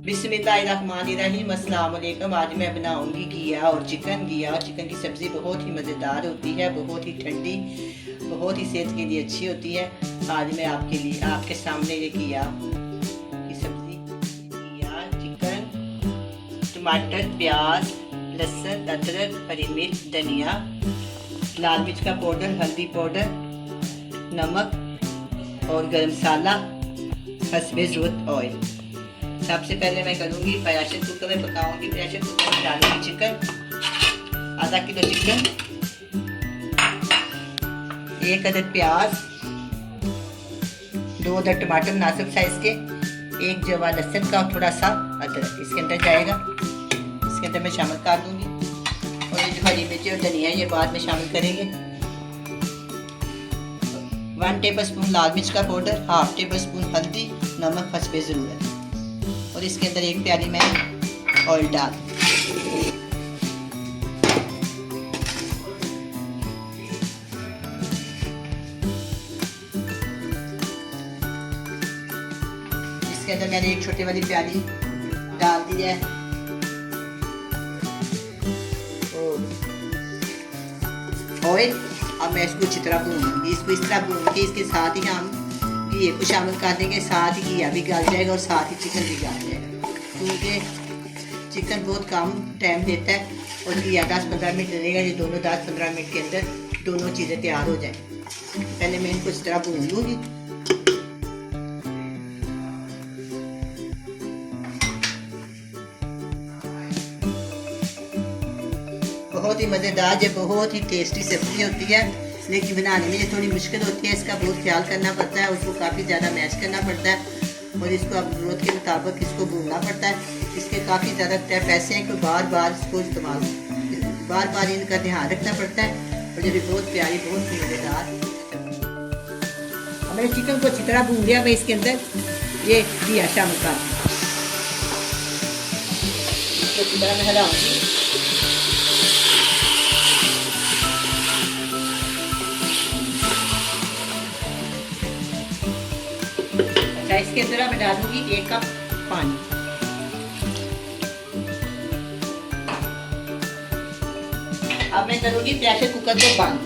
बिस्मिल्लाहिर्रहमानिर्रहीम। अस्सलाम वालेकुम। आज मैं बनाऊंगी घिया और चिकन की सब्ज़ी बहुत ही मज़ेदार होती है, बहुत ही ठंडी, बहुत ही सेहत के लिए अच्छी होती है। आज मैं आपके सामने ये घिया की सब्ज़ी, घिया, चिकन, टमाटर, प्याज, लहसुन, अदरक, हरी मिर्च, धनिया, लाल मिर्च का पाउडर, हल्दी पाउडर, नमक और गरम मसाला, हस्बे ज़रूरत ऑयल। सबसे पहले मैं करूँगी प्रेशर कुकर में पकाऊंगी। प्रेशर कुकर में डालूंगी चिकन, आधा किलो चिकन, 1 अदद प्याज, 2 अदद टमाटर मुनासिब साइज के, 1 जवा लहसुन का और थोड़ा सा अदरक इसके अंदर जाएगा। इसके अंदर मैं शामिल कर दूंगी और ये जो हरी मिर्ची और धनिया ये बाद में शामिल करेंगे। 1 टेबल स्पून लाल मिर्च का पाउडर, 1/2 टेबल स्पून हल्दी, नमक हस्बे ज़रूरत और इसके अंदर 1 प्याली मैं ऑयल डाल। इसके अंदर मैंने 1 छोटी वाली प्याली डाल दी है ऑयल। अब मैं इसको अच्छी तरह भूनूंगी। इसको इस तरह भून के इसके साथ ही हम घी को शामिल कर देंगे, साथ ही घिया भी गल जाएगा और साथ ही चिकन भी गल जाएगा, क्योंकि चिकन बहुत कम टाइम लेता है और घिया 10-15 मिनट लगेगा। ये दोनों 10-15 मिनट के अंदर दोनों चीज़ें तैयार हो जाएं। पहले मैं इनको इस तरह भून लूँगी। बहुत ही मज़ेदार, ये बहुत ही टेस्टी सब्ज़ी होती है, लेकिन बनाने में ये थोड़ी मुश्किल होती है। इसका बहुत ख्याल करना पड़ता है, उसको काफ़ी ज़्यादा मैश करना पड़ता है और इसको अब ज़रूरत के मुताबिक इसको भूनना पड़ता है। इसके काफ़ी ज़्यादा पैसे हैं कि बार बार इनका ध्यान रखना पड़ता है और ये भी बहुत प्यारी, बहुत मज़ेदार। अब मैंने चिकन को अच्छी तरह भून लिया। मैं इसके अंदर ये घिया शामिल कर दूँ, इसको अच्छी तरह मैं हिलाऊंगी। इसके अंदर मैं डालूंगी 1 कप पानी। अब मैं करूंगी प्रेशर कुकर को बंद।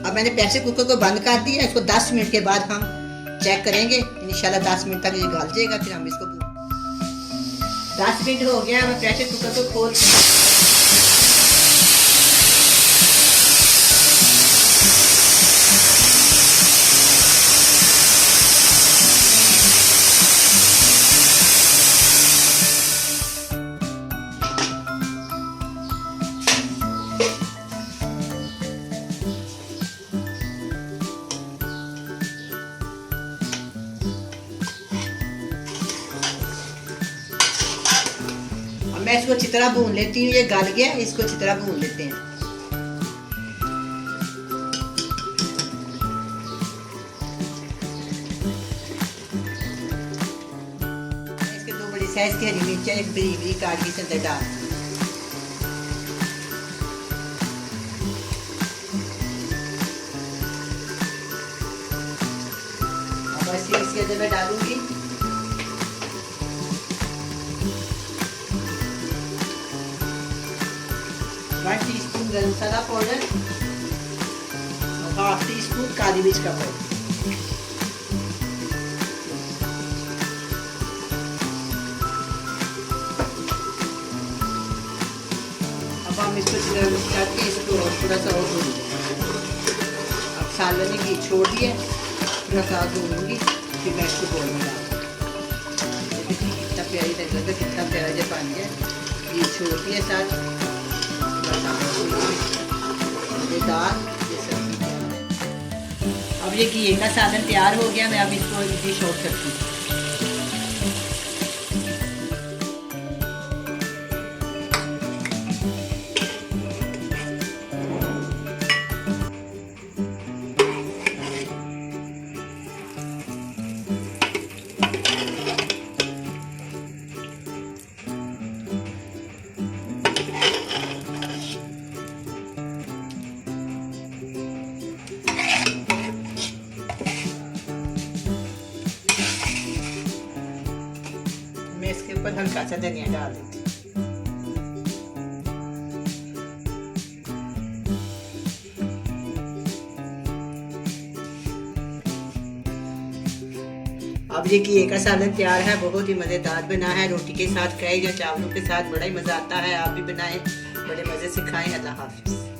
अब मैंने प्रेशर कुकर को बंद कर दिया। इसको 10 मिनट के बाद हम चेक करेंगे। इंशाल्लाह 10 मिनट तक ये गल जाएगा, फिर हम इसको 10 मिनट हो गया। मैं प्रेशर कुकर को खोल मैं इसको अच्छी तरह भून लेती हूँ। ये गल गया, इसको अच्छी तरह भून लेते हैं। इसके 2 बड़ी साइज की हरी मिर्च, एक बरीक काट के अंदर डाल। अब इसके अंदर मैं डालूंगी 1 टीस्पून गरम मसाला पाउडर और 1/2 टीस्पून काली मिर्च का पाउडर। अब हम इसको मिक्स करके इसको थोड़ा सा और भून लेंगे। अब सालन ने घी छोड़ दिया, थोड़ा सा भूनूंगी, फिर मैं इसको बोल में डालूंगी। कितना प्यारी लग रहा है, कितना प्यारा जो बन गया। घी छोड़ दिया साथ अब ये घी का सालन तैयार हो गया। मैं अब इसको डिश आउट करती हूँ। हल्का सा धनिया डाल देती हूँ। अब ये किए का सालन तैयार है, बहुत ही मज़ेदार बना है। रोटी के साथ खाए या चावलों के साथ बड़ा ही मज़ा आता है। आप भी बनाएं, बड़े मज़े से खाएं। अल्लाह हाफिज़।